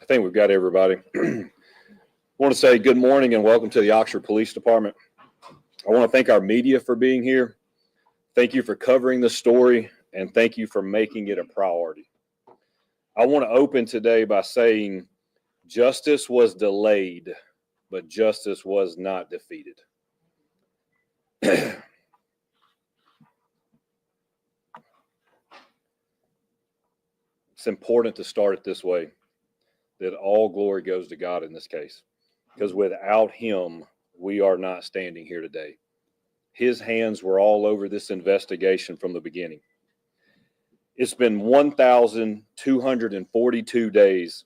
I think we've got everybody. I want to say good morning and welcome to the Oxford Police Department. I want to thank our media for being here. Thank you for covering the story, and thank you for making it a priority. I want to open today by saying justice was delayed, but justice was not defeated. It's important to start it this way, that all glory goes to God in this case, because without him, we are not standing here today. His hands were all over this investigation from the beginning. It's been 1,242 days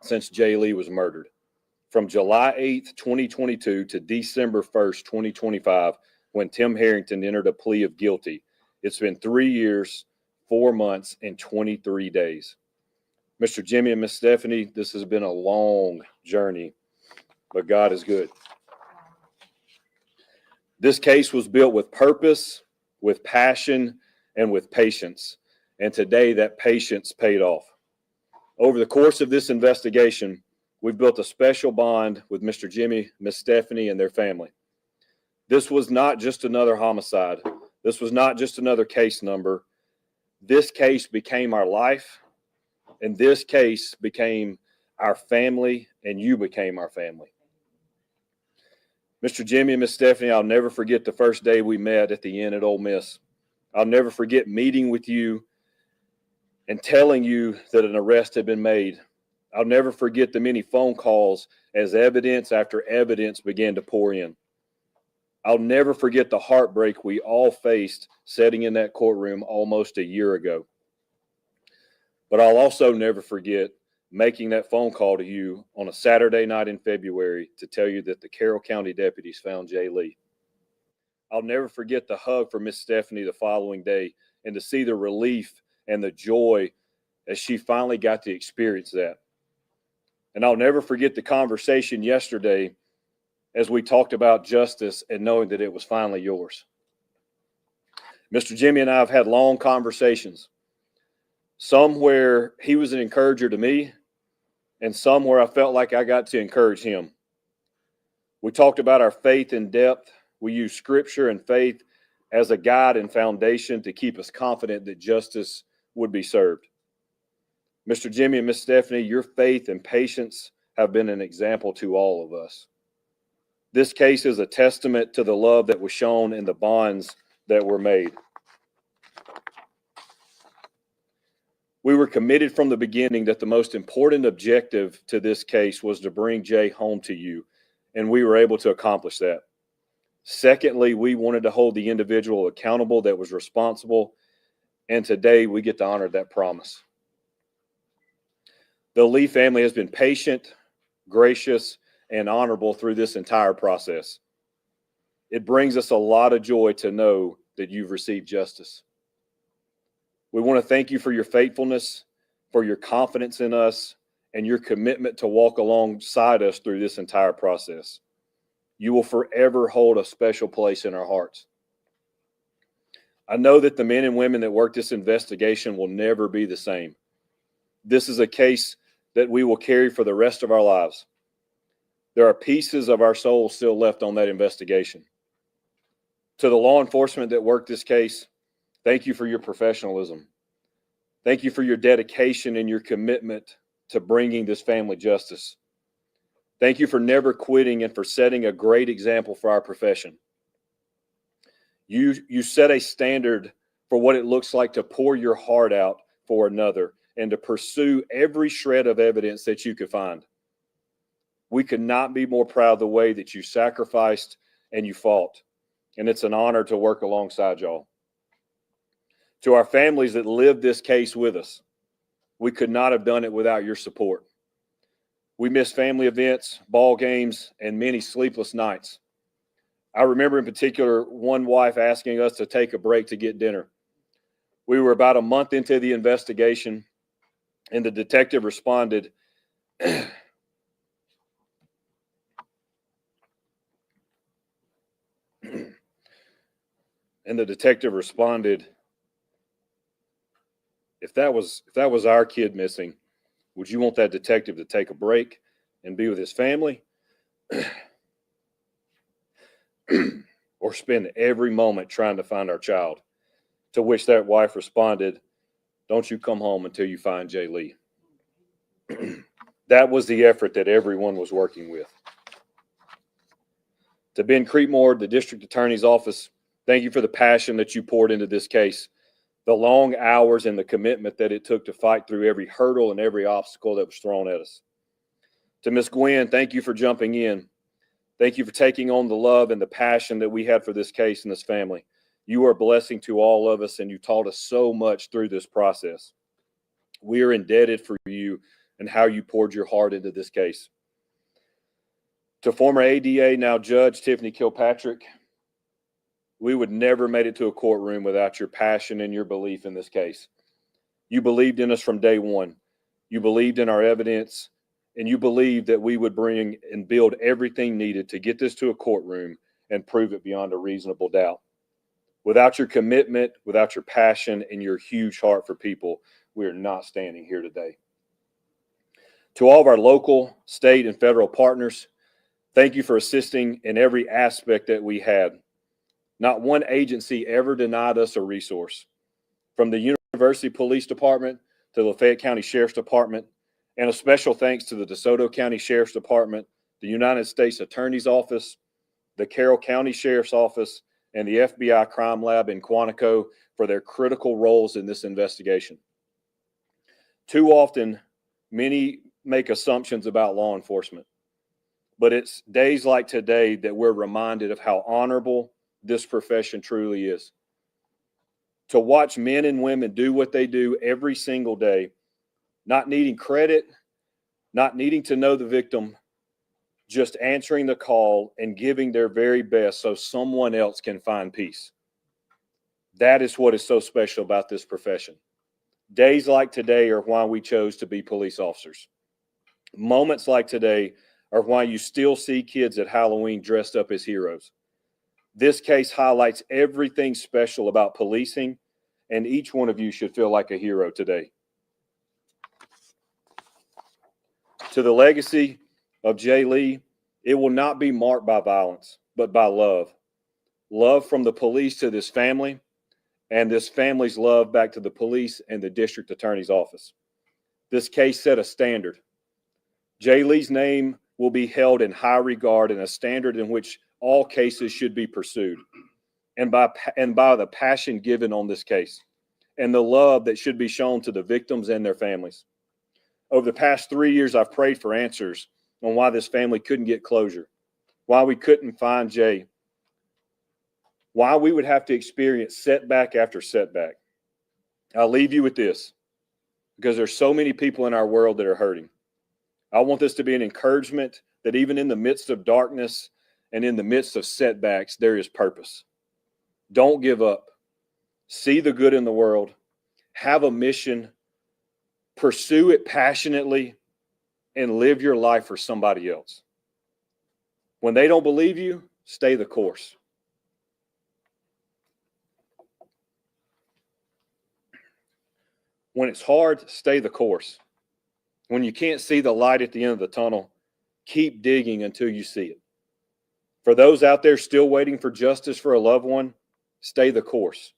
since Jay Lee was murdered. From July 8th, 2022 to December 1st, 2025, when Tim Herrington entered a plea of guilty. It's been 3 years, 4 months, and 23 days. Mr. Jimmy and Miss Stephanie, this has been a long journey, but God is good. This case was built with purpose, with passion, and with patience. And today that patience paid off. Over the course of this investigation, we've built a special bond with Mr. Jimmy, Miss Stephanie, and their family. This was not just another homicide. This was not just another case number. This case became our life, and this case became our family, and you became our family. Mr. Jimmy and Miss Stephanie, I'll never forget the first day we met at the inn at Ole Miss. I'll never forget meeting with you and telling you that an arrest had been made. I'll never forget the many phone calls as evidence after evidence began to pour in. I'll never forget the heartbreak we all faced sitting in that courtroom almost a year ago. But I'll also never forget making that phone call to you on a Saturday night in February to tell you that the Carroll County deputies found Jay Lee. I'll never forget the hug from Miss Stephanie the following day and to see the relief and the joy as she finally got to experience that. And I'll never forget the conversation yesterday as we talked about justice and knowing that it was finally yours. Mr. Jimmy and I have had long conversations, some where he was an encourager to me and some where I felt like I got to encourage him. We talked about our faith in depth. We used scripture and faith as a guide and foundation to keep us confident that justice would be served. Mr. Jimmy and Miss Stephanie, your faith and patience have been an example to all of us. This case is a testament to the love that was shown in the bonds that were made. We were committed from the beginning that the most important objective to this case was to bring Jay home to you, and we were able to accomplish that. Secondly, we wanted to hold the individual accountable that was responsible, and today we get to honor that promise. The Lee family has been patient, gracious, and honorable through this entire process. It brings us a lot of joy to know that you've received justice. We want to thank you for your faithfulness, for your confidence in us, and your commitment to walk alongside us through this entire process. You will forever hold a special place in our hearts. I know that the men and women that work this investigation will never be the same. This is a case that we will carry for the rest of our lives. There are pieces of our soul still left on that investigation. To the law enforcement that worked this case, thank you for your professionalism. Thank you for your dedication and your commitment to bringing this family justice. Thank you for never quitting and for setting a great example for our profession. You set a standard for what it looks like to pour your heart out for another and to pursue every shred of evidence that you could find. We could not be more proud of the way that you sacrificed and you fought. And it's an honor to work alongside y'all. To our families that lived this case with us, we could not have done it without your support. We missed family events, ball games, and many sleepless nights. I remember in particular one wife asking us to take a break to get dinner. We were about a month into the investigation, and the detective responded, if that was our kid missing, Would you want that detective to take a break and be with his family? Or spend every moment trying to find our child? To which that wife responded, "Don't you come home until you find Jay Lee." That was the effort that everyone was working with. To Ben Creekmore, the district attorney's office, thank you for the passion that you poured into this case, the long hours and the commitment that it took to fight through every hurdle and every obstacle that was thrown at us. To Ms. Gwen, thank you for jumping in. Thank you for taking on the love and the passion that we had for this case and this family. You are a blessing to all of us, and you taught us so much through this process. We are indebted for you and how you poured your heart into this case. To former ADA, now Judge Tiffany Kilpatrick, we would never made it to a courtroom without your passion and your belief in this case. You believed in us from day one. You believed in our evidence, and you believed that we would bring and build everything needed to get this to a courtroom and prove it beyond a reasonable doubt. Without your commitment, without your passion, and your huge heart for people, we are not standing here today. To all of our local, state, and federal partners, thank you for assisting in every aspect that we had. Not one agency ever denied us a resource. From the University Police Department to the Lafayette County Sheriff's Department, and a special thanks to the DeSoto County Sheriff's Department, the United States Attorney's Office, the Carroll County Sheriff's Office, and the FBI Crime Lab in Quantico for their critical roles in this investigation. Too often, many make assumptions about law enforcement, but it's days like today that we're reminded of how honorable this profession truly is. To watch men and women do what they do every single day, not needing credit, not needing to know the victim, just answering the call and giving their very best so someone else can find peace. That is what is so special about this profession. Days like today are why we chose to be police officers. Moments like today are why you still see kids at Halloween dressed up as heroes. This case highlights everything special about policing, and each one of you should feel like a hero today. To the legacy of Jay Lee, it will not be marked by violence, but by love. Love from the police to this family, and this family's love back to the police and the district attorney's office. This case set a standard. Jay Lee's name will be held in high regard and a standard in which all cases should be pursued. And by the passion given on this case and the love that should be shown to the victims and their families. Over the past 3 years, I've prayed for answers on why this family couldn't get closure, why we couldn't find Jay, why we would have to experience setback after setback. I'll leave you with this, because there's so many people in our world that are hurting. I want this to be an encouragement that even in the midst of darkness and in the midst of setbacks, there is purpose. Don't give up. See the good in the world. Have a mission. Pursue it passionately and live your life for somebody else. When they don't believe you, stay the course. When it's hard, stay the course. When you can't see the light at the end of the tunnel, keep digging until you see it. For those out there still waiting for justice for a loved one, stay the course.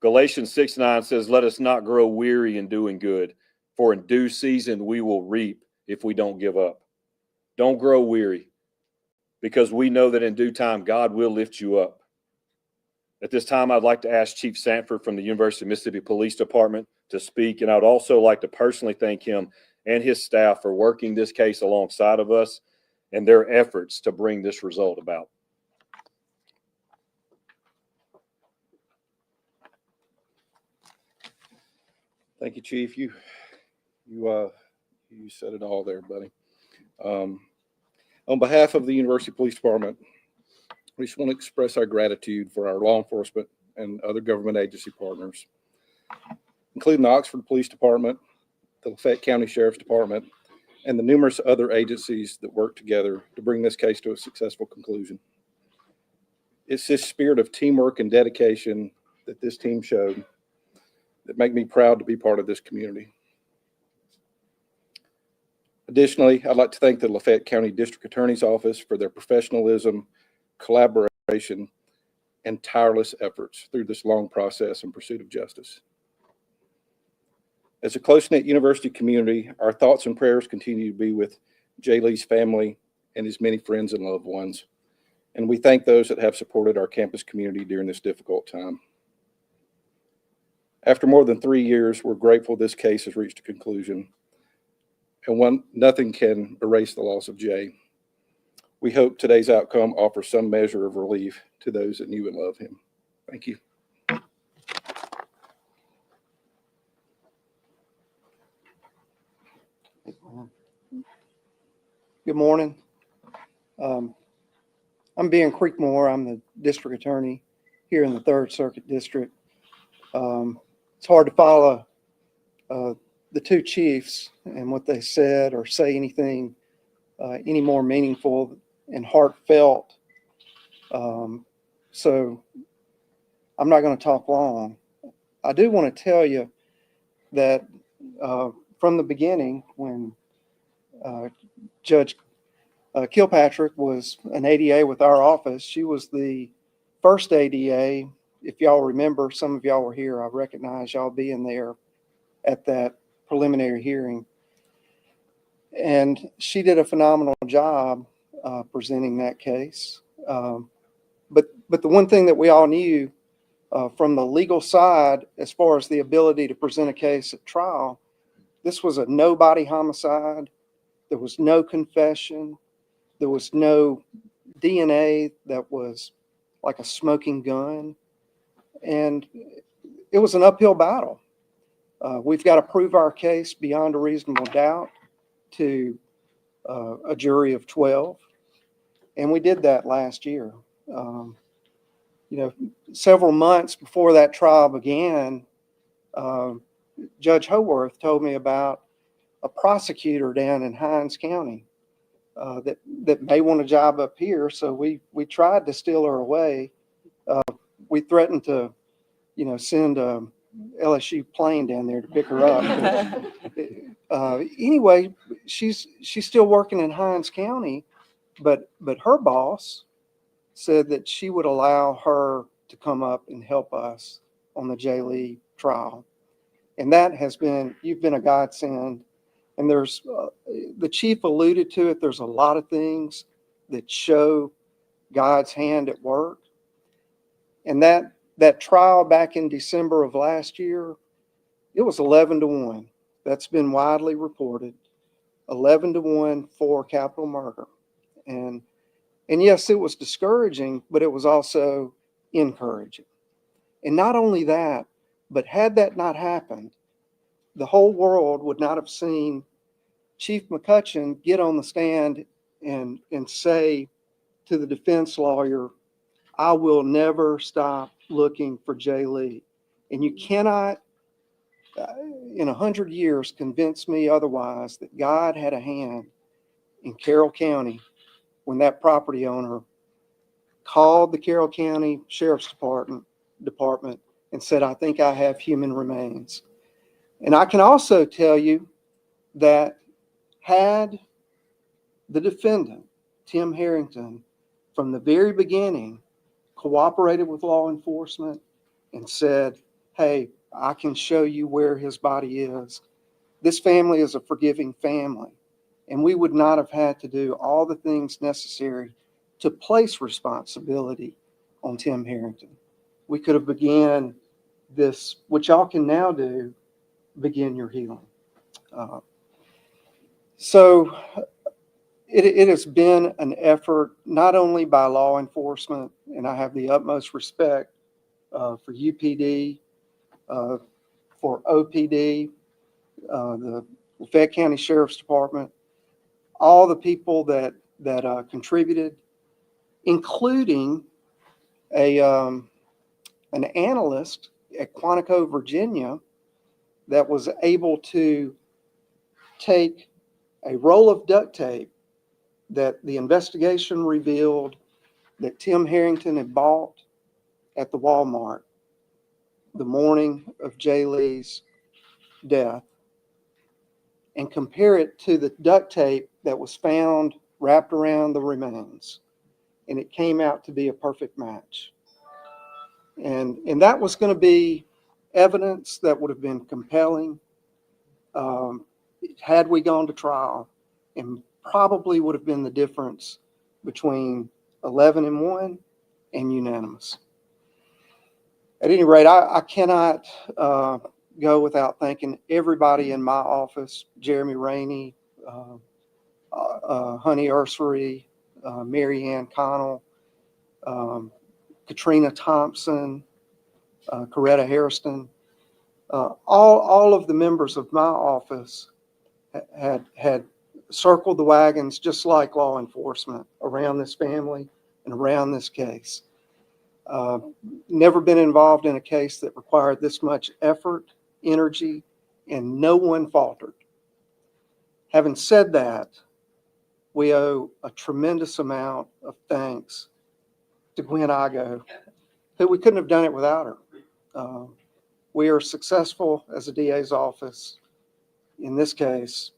Galatians 6:9 says, "Let us not grow weary in doing good, for in due season we will reap if we don't give up." Don't grow weary, because we know that in due time God will lift you up. At this time, I'd like to ask Chief Sanford from the University of Mississippi Police Department to speak, and I'd also like to personally thank him and his staff for working this case alongside of us and their efforts to bring this result about. Thank you, Chief. You said it all there, buddy. On behalf of the University Police Department, we just want to express our gratitude for our law enforcement and other government agency partners, including the Oxford Police Department, the Lafayette County Sheriff's Department, and the numerous other agencies that work together to bring this case to a successful conclusion. It's this spirit of teamwork and dedication that this team showed that make me proud to be part of this community. Additionally, I'd like to thank the Lafayette County District Attorney's Office for their professionalism, collaboration, and tireless efforts through this long process in pursuit of justice. As a close-knit university community, our thoughts and prayers continue to be with Jay Lee's family and his many friends and loved ones. And we thank those that have supported our campus community during this difficult time. After more than 3 years, we're grateful this case has reached a conclusion, and nothing can erase the loss of Jay. We hope today's outcome offers some measure of relief to those that knew and loved him. Thank you. Good morning. I'm Ben Creekmore. I'm the district attorney here in the 3rd Circuit District. It's hard to follow the two chiefs and what they said or say anything any more meaningful and heartfelt. So I'm not going to talk long. I do want to tell you that from the beginning, when Judge Kilpatrick was an ADA with our office, she was the first ADA. If y'all remember, some of y'all were here. I recognize y'all being there at that preliminary hearing. And she did a phenomenal job presenting that case. But the one thing that we all knew from the legal side, as far as the ability to present a case at trial, this was a nobody homicide. There was no confession. There was no DNA that was like a smoking gun. And it was an uphill battle. We've got to prove our case beyond a reasonable doubt to a jury of 12. And we did that last year. Several months before that trial began, Judge Howarth told me about a prosecutor down in Hinds County that may want a job up here. So we tried to steal her away. We threatened to, send a LSU plane down there to pick her up. Anyway, she's still working in Hinds County, but her boss said that she would allow her to come up and help us on the Jay Lee trial. And that has been, you've been a godsend. And there's, the chief alluded to it, there's a lot of things that show God's hand at work. And that trial back in December of last year, it was 11-1. That's been widely reported. 11-1 for capital murder. And yes, it was discouraging, but it was also encouraging. And not only that, but had that not happened, the whole world would not have seen Chief McCutcheon get on the stand and say to the defense lawyer, I will never stop looking for Jay Lee. And you cannot, in 100 years, convince me otherwise that God had a hand in Carroll County when that property owner called the Carroll County Sheriff's Department and said, I think I have human remains. And I can also tell you that had the defendant, Tim Herrington, from the very beginning cooperated with law enforcement and said, hey, I can show you where his body is. This family is a forgiving family, and we would not have had to do all the things necessary to place responsibility on Tim Herrington. We could have began this, which y'all can now do, begin your healing. So it has been an effort not only by law enforcement, and I have the utmost respect for UPD, for OPD, the Lafayette County Sheriff's Department, all the people that contributed, including an analyst at Quantico, Virginia, that was able to take a roll of duct tape that the investigation revealed that Tim Herrington had bought at the Walmart the morning of Jay Lee's death, and compare it to the duct tape that was found wrapped around the remains. And it came out to be a perfect match. And that was going to be evidence that would have been compelling had we gone to trial, and probably would have been the difference between 11-1 and unanimous. At any rate, I cannot go without thanking everybody in my office: Jeremy Rainey, Honey Ursery, Mary Ann Connell, Katrina Thompson, Coretta Hairston. All of the members of my office had circled the wagons, just like law enforcement, around this family and around this case. Never been involved in a case that required this much effort, energy, and no one faltered. Having said that, we owe a tremendous amount of thanks to Gwen Igo, who we couldn't have done it without her. We are successful as a DA's office in this case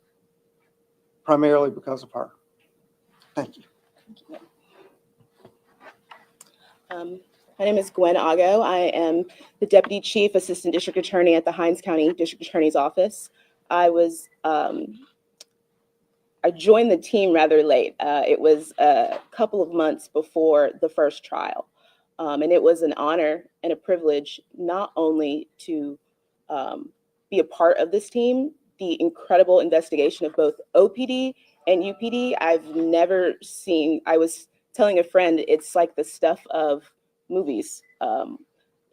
primarily because of her. Thank you. My name is Gwen Igo. I am the Deputy Chief Assistant District Attorney at the Hinds County District Attorney's Office. I joined the team rather late. It was a couple of months before the first trial. And it was an honor and a privilege not only to be a part of this team, the incredible investigation of both OPD and UPD. I've never seen, I was telling a friend, it's like the stuff of movies.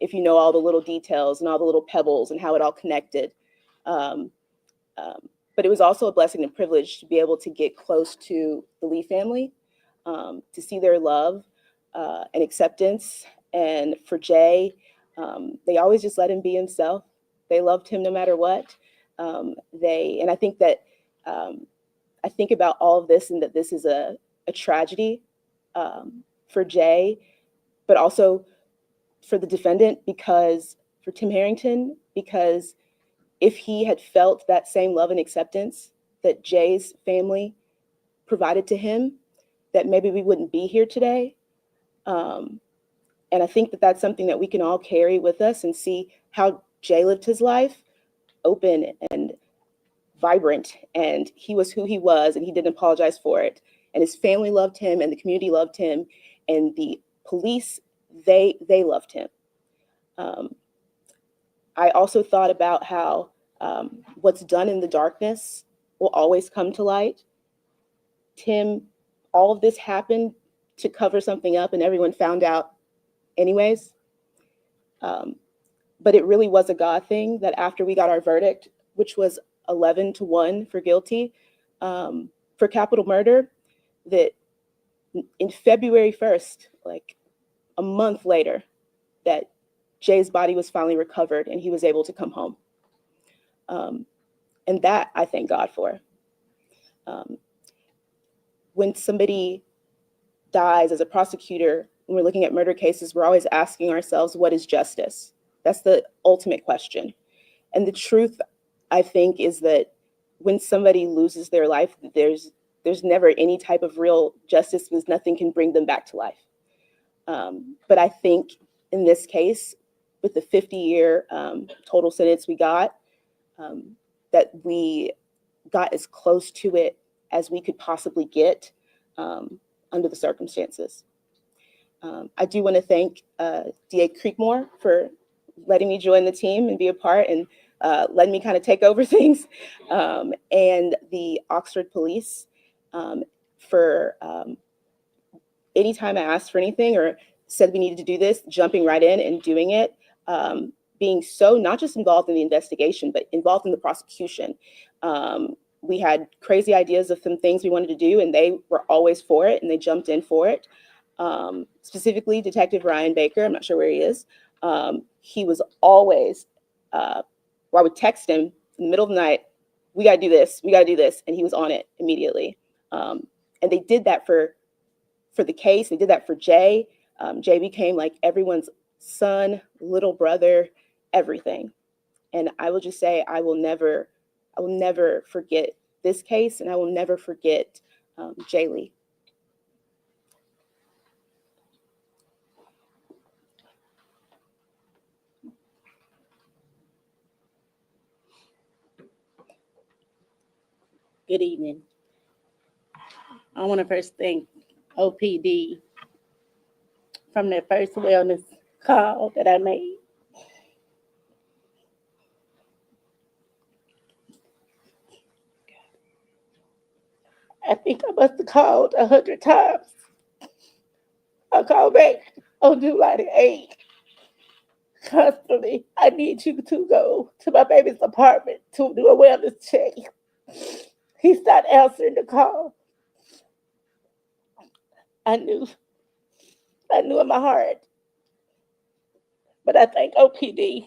If you know all the little details and all the little pebbles and how it all connected. But it was also a blessing and privilege to be able to get close to the Lee family, to see their love and acceptance. And for Jay, they always just let him be himself. They loved him no matter what. And I think that I think about all of this and that this is a tragedy for Jay, but also for the defendant, because for Tim Herrington, because if he had felt that same love and acceptance that Jay's family provided to him, that maybe we wouldn't be here today. And I think that that's something that we can all carry with us and see how Jay lived his life, open and vibrant, and he was who he was, and he didn't apologize for it. And his family loved him, and the community loved him, and the police, they loved him. I also thought about how what's done in the darkness will always come to light. Tim, all of this happened to cover something up, and everyone found out anyways. But it really was a God thing that after we got our verdict, which was 11-1 for guilty for capital murder, that in February 1st, like a month later, that Jay's body was finally recovered and he was able to come home. And that I thank God for. When somebody dies as a prosecutor, when we're looking at murder cases, we're always asking ourselves, what is justice? That's the ultimate question. And the truth, I think, is that when somebody loses their life, there's never any type of real justice because nothing can bring them back to life. But I think in this case, with the 50-year total sentence we got, that we got as close to it as we could possibly get under the circumstances. I do want to thank DA Creekmore for letting me join the team and be a part and letting me kind of take over things, and the Oxford Police for anytime I asked for anything or said we needed to do this, jumping right in and doing it, being so not just involved in the investigation, but involved in the prosecution. We had crazy ideas of some things we wanted to do, and they were always for it, and they jumped in for it. Specifically, Detective Ryan Baker, I'm not sure where he is. He was always, I would text him in the middle of the night, we got to do this, and he was on it immediately. And they did that for the case. They did that for Jay. Jay became like everyone's son, little brother, everything. And I will just say, I will never I will never forget this case, and I will never forget Jaylee. Good evening. I want to first thank OPD from their first wellness call that I made. I think I must have called 100 times. I called back on July the 8th. Constantly, I need you to go to my baby's apartment to do a wellness check. He started answering the call. I knew in my heart. But I thank OPD.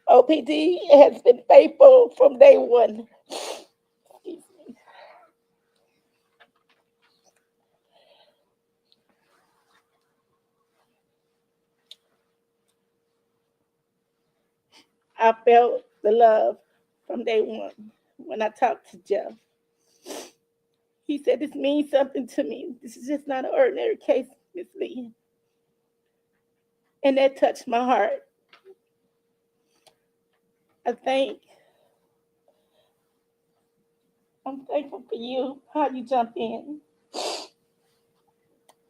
OPD has been faithful from day one. Excuse me. I felt the love from day one when I talked to Jeff. He said, this means something to me. This is just not an ordinary case, Miss Lee. And that touched my heart. I'm thankful for you, how you jumped in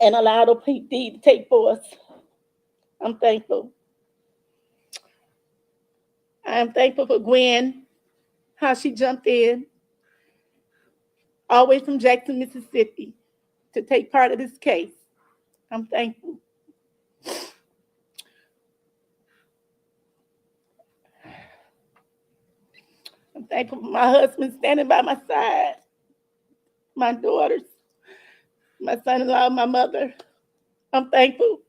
and allowed OPD to take force. I'm thankful. I'm thankful for Gwen, how she jumped in, all the way from Jackson, Mississippi, to take part of this case. I'm thankful. I'm thankful for my husband standing by my side, my daughters, my son-in-law, my mother. I'm thankful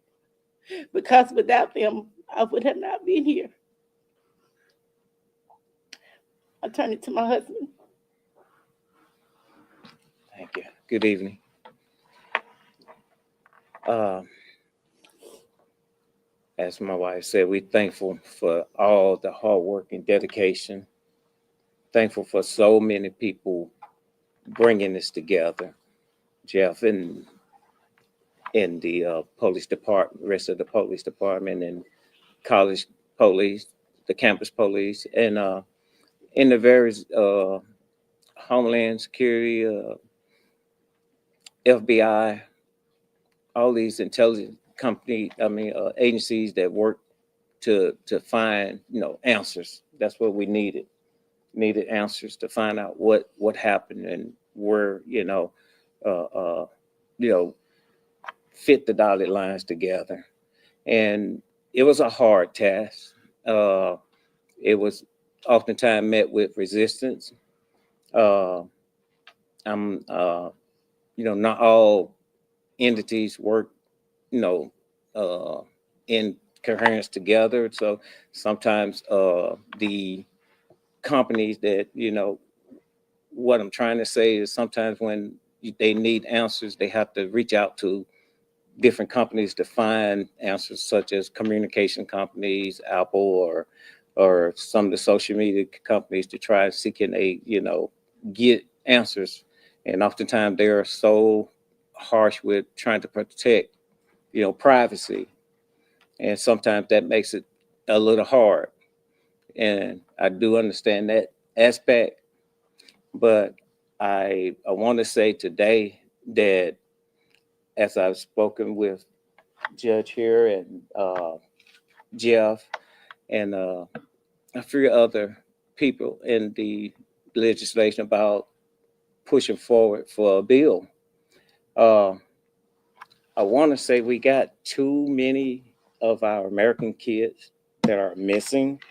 because without them, I would have not been here. I turn it to my husband. Thank you. Good evening. As my wife said, we're thankful for all the hard work and dedication. Thankful for so many people bringing this together. Jeff and in the police department, rest of the police department, and college police, the campus police, and in the various Homeland Security, FBI, all these intelligence agencies that work to find answers. That's what we needed answers to find out what happened and where fit the dotted lines together. And it was a hard task. It was oftentimes met with resistance. Not all entities work in coherence together. So sometimes the companies that, what I'm trying to say is sometimes when they need answers, they have to reach out to different companies to find answers, such as communication companies, Apple, or some of the social media companies, to try and see can they, get answers. And oftentimes they are so harsh with trying to protect, privacy. And sometimes that makes it a little hard. And I do understand that aspect. But I want to say today that as I've spoken with Judge here and Jeff and a few other people in the legislation about pushing forward for a bill, I want to say we got too many of our American kids that are missing,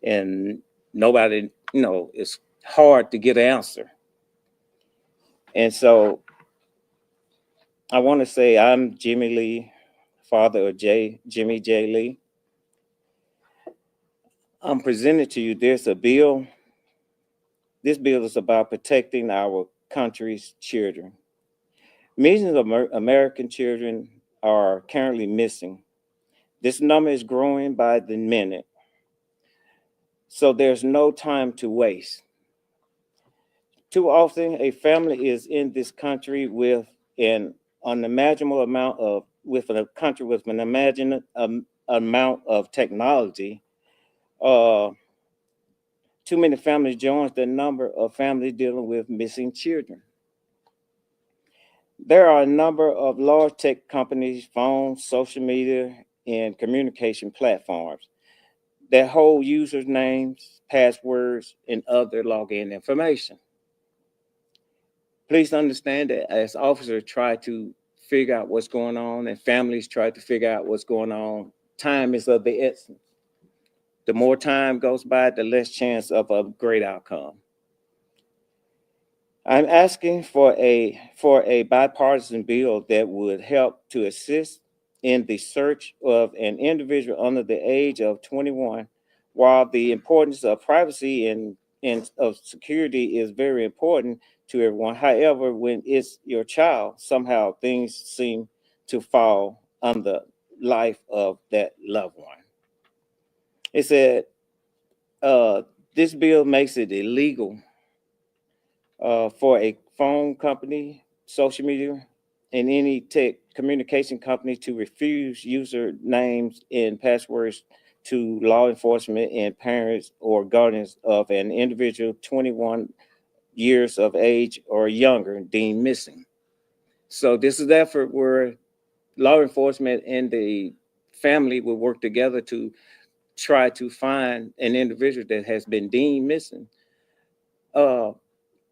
and nobody, it's hard to get an answer. And so I want to say I'm Jimmy Lee, father of Jimmy J. Lee. I'm presenting to you, there's a bill. This bill is about protecting our country's children. Millions of American children are currently missing. This number is growing by the minute. So there's no time to waste. Too often, a family is in this country with an unimaginable amount of, with a country with an imaginable amount of technology. Uh, Too many families joins the number of families dealing with missing children. There are a number of large tech companies, phones, social media, and communication platforms that hold users' names, passwords, and other login information. Please understand that as officers try to figure out what's going on and families try to figure out what's going on, time is of the essence. The more time goes by, the less chance of a great outcome. I'm asking for a bipartisan bill that would help to assist in the search of an individual under the age of 21. While the importance of privacy and of security is very important to everyone, however, when it's your child, somehow things seem to fall on the life of that loved one. It said this bill makes it illegal for a phone company, social media, and any tech communication company to refuse user names and passwords to law enforcement and parents or guardians of an individual 21 years of age or younger deemed missing. So this is the effort where law enforcement and the family will work together to try to find an individual that has been deemed missing.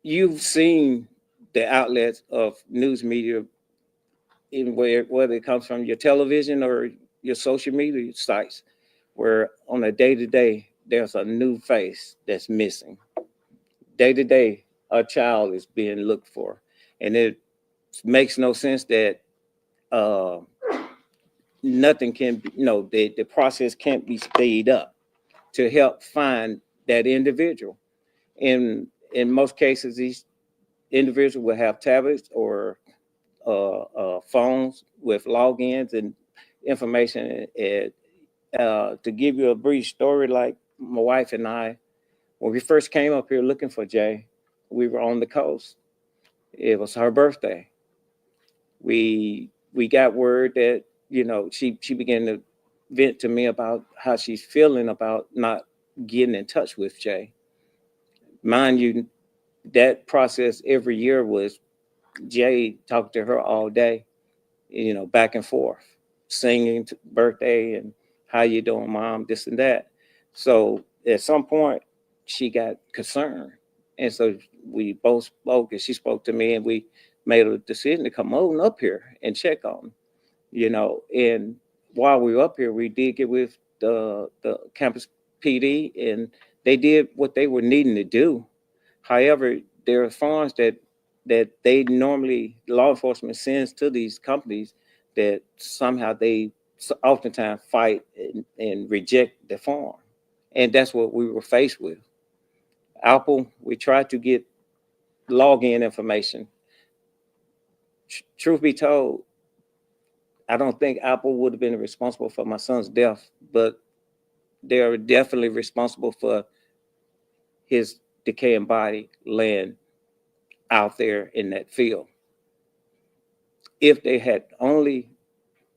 You've seen the outlets of news media, in whether it comes from your television or your social media sites, where on a day-to-day there's a new face that's missing. Day-to-day, a child is being looked for, and it makes no sense that uh, nothing can be, the process can't be sped up to help find that individual. In most cases, these individuals will have tablets or phones with logins and information. To give you a brief story, like my wife and I, when we first came up here looking for Jay, we were on the coast. It was her birthday. We got word that she began to vent to me about how she's feeling about not getting in touch with Jay. Mind you, that process every year was Jay talked to her all day, back and forth, singing to birthday and how you doing, mom, this and that. So at some point, she got concerned, and so we both spoke, and she spoke to me, and we made a decision to come on up here and check on him. And while we were up here, we did get with the campus PD, and they did what they were needing to do. However, there are funds that they normally law enforcement sends to these companies that somehow they oftentimes fight and reject the form. And that's what we were faced with. Apple, we tried to get login information. Truth be told, I don't think Apple would have been responsible for my son's death, but they are definitely responsible for his decaying body laying out there in that field. If they had only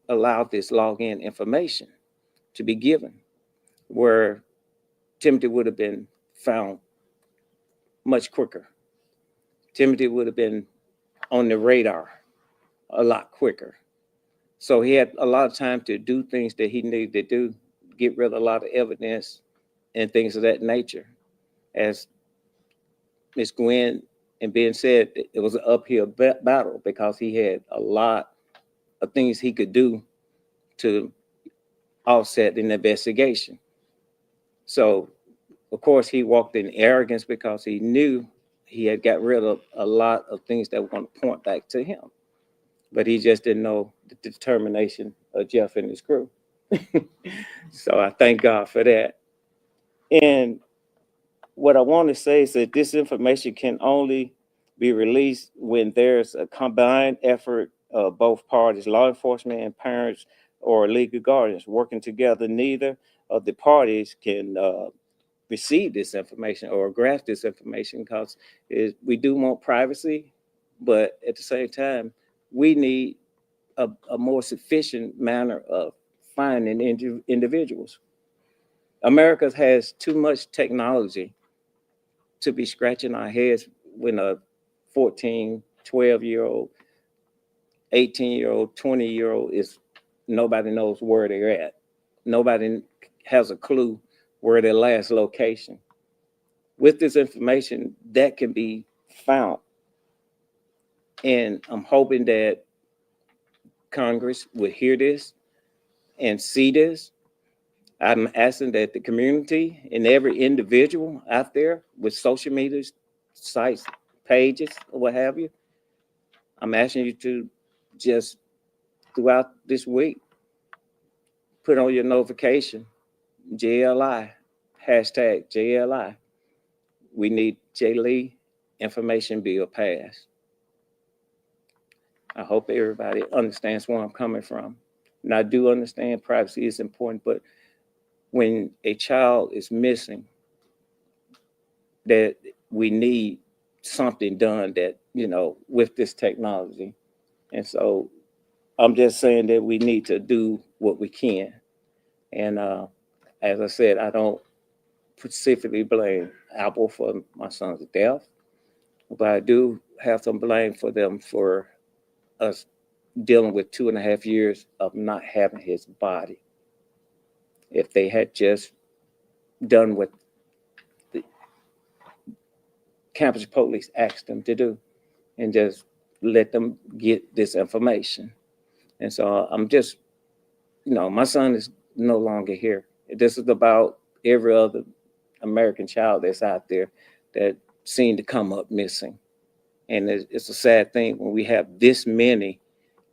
allowed this login information to be given, where Timothy would have been found much quicker. Timothy would have been on the radar a lot quicker. So he had a lot of time to do things that he needed to do, get rid of a lot of evidence and things of that nature. As Ms. Gwen and Ben said, it was an uphill battle because he had a lot of things he could do to offset an investigation. So, of course, he walked in arrogance because he knew he had got rid of a lot of things that were going to point back to him. But he just didn't know the determination of Jeff and his crew. So I thank God for that. And what I want to say is that this information can only be released when there's a combined effort of both parties, law enforcement and parents or legal guardians working together. Neither of the parties can receive this information or grasp this information, because we do want privacy, but at the same time, we need a more sufficient manner of finding individuals. America has too much technology to be scratching our heads when a 14, 12-year-old, 18-year-old, 20-year-old nobody knows where they're at. Nobody has a clue where their last location. With this information, that can be found. And I'm hoping that Congress would hear this and see this. I'm asking that the community and every individual out there with social media sites, pages, or what have you, I'm asking you to just throughout this week, put on your notification, JLI, hashtag JLI. We need J. Lee information bill passed. I hope everybody understands where I'm coming from. And I do understand privacy is important, but when a child is missing, that we need something done that, with this technology. And so I'm just saying that we need to do what we can. And as I said, I don't specifically blame Apple for my son's death, but I do have some blame for them for us dealing with 2.5 years of not having his body. If they had just done what the campus police asked them to do and just let them get this information. And so I'm just, my son is no longer here. This is about every other American child that's out there that seem to come up missing. And it's a sad thing when we have this many.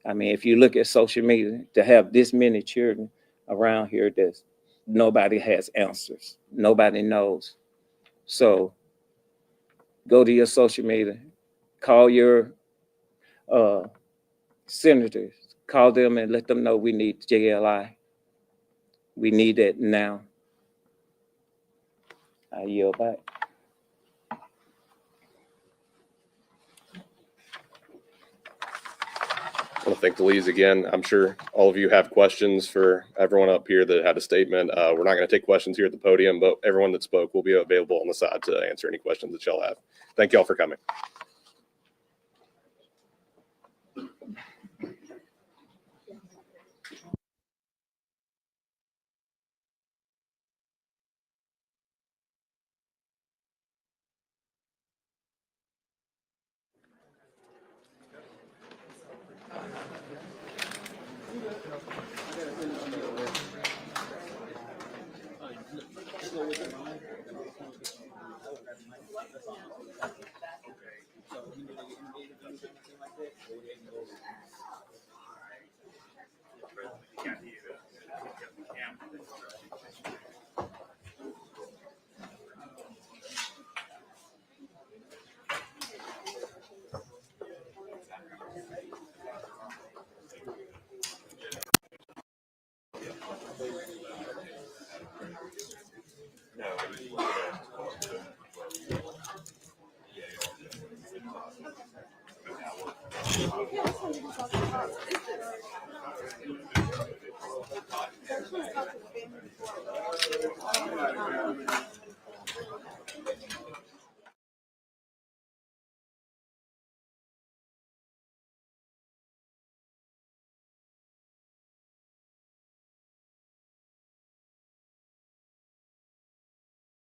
I mean, if you look at social media, to have this many children around here, that nobody has answers. Nobody knows. So go to your social media, call your senators, call them and let them know we need JLI. We need it now. I yield back. I want to thank the Lees again. I'm sure all of you have questions for everyone up here that had a statement. We're not going to take questions here at the podium, but everyone that spoke will be available on the side to answer any questions that y'all have. Thank y'all for coming.